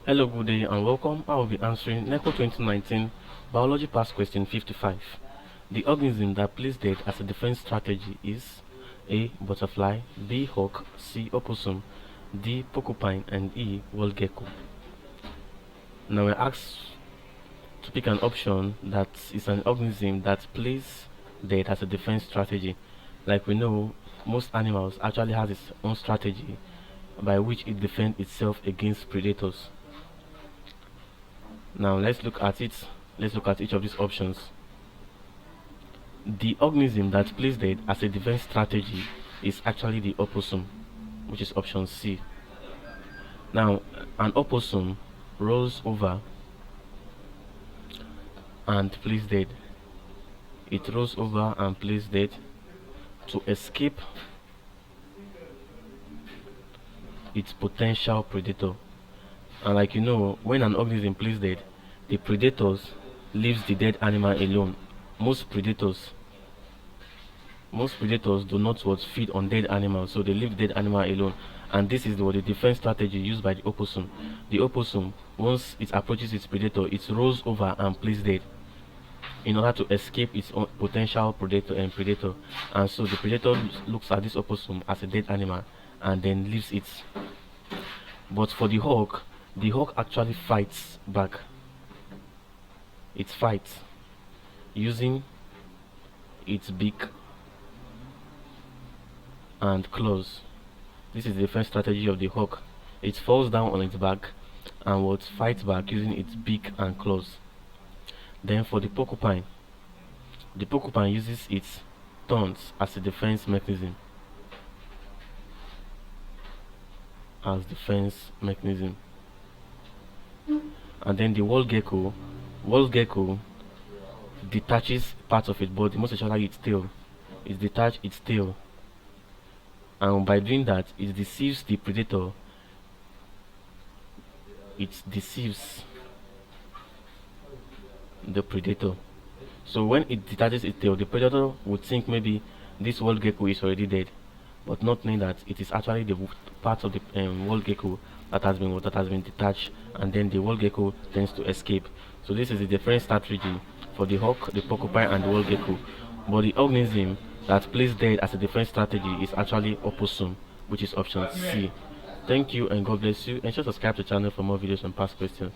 Hello, good day and welcome. I will be answering NECO 2019 Biology Past Question 55. The organism that plays dead as a defense strategy is A. Butterfly, B. Hawk, C. Opossum, D. Porcupine, and E. Wild gecko. Now we're asked to pick an option that is an organism that plays dead as a defense strategy. Like we know, most animals actually has its own strategy by which it defends itself against predators. Now let's look at it. Let's look at each of these options. The organism that plays dead as a defense strategy is actually the opossum, which is option C. Now, an opossum rolls over and plays dead. It rolls over and plays dead to escape its potential predator. And like you know, when an organism plays dead, the predators leaves the dead animal alone. Most predators do not feed on dead animals, so they leave dead animal alone. And this is the defense strategy used by the opossum. The opossum, once it approaches its predator, it rolls over and plays dead in order to escape its own potential predator. And so the predator looks at this opossum as a dead animal and then leaves it. But for the hawk actually fights back. It fights using its beak and claws. This is the defense strategy of the hawk. It falls down on its back and fights back using its beak and claws. Then for the porcupine uses its thorns as a defense mechanism. And then the wild gecko detaches parts of its body, most especially its tail. It detaches its tail, and by doing that, it deceives the predator. It deceives the predator. So when it detaches its tail, the predator would think maybe this wild gecko is already dead, but not knowing that it is actually the part of the wild gecko that has been detached, and then the wild gecko tends to escape. So this is the defense strategy for the hawk, the porcupine, and the wild gecko. But the organism that plays dead as a defense strategy is actually opossum, which is option C. Thank you and God bless you. And subscribe to the channel for more videos on past questions.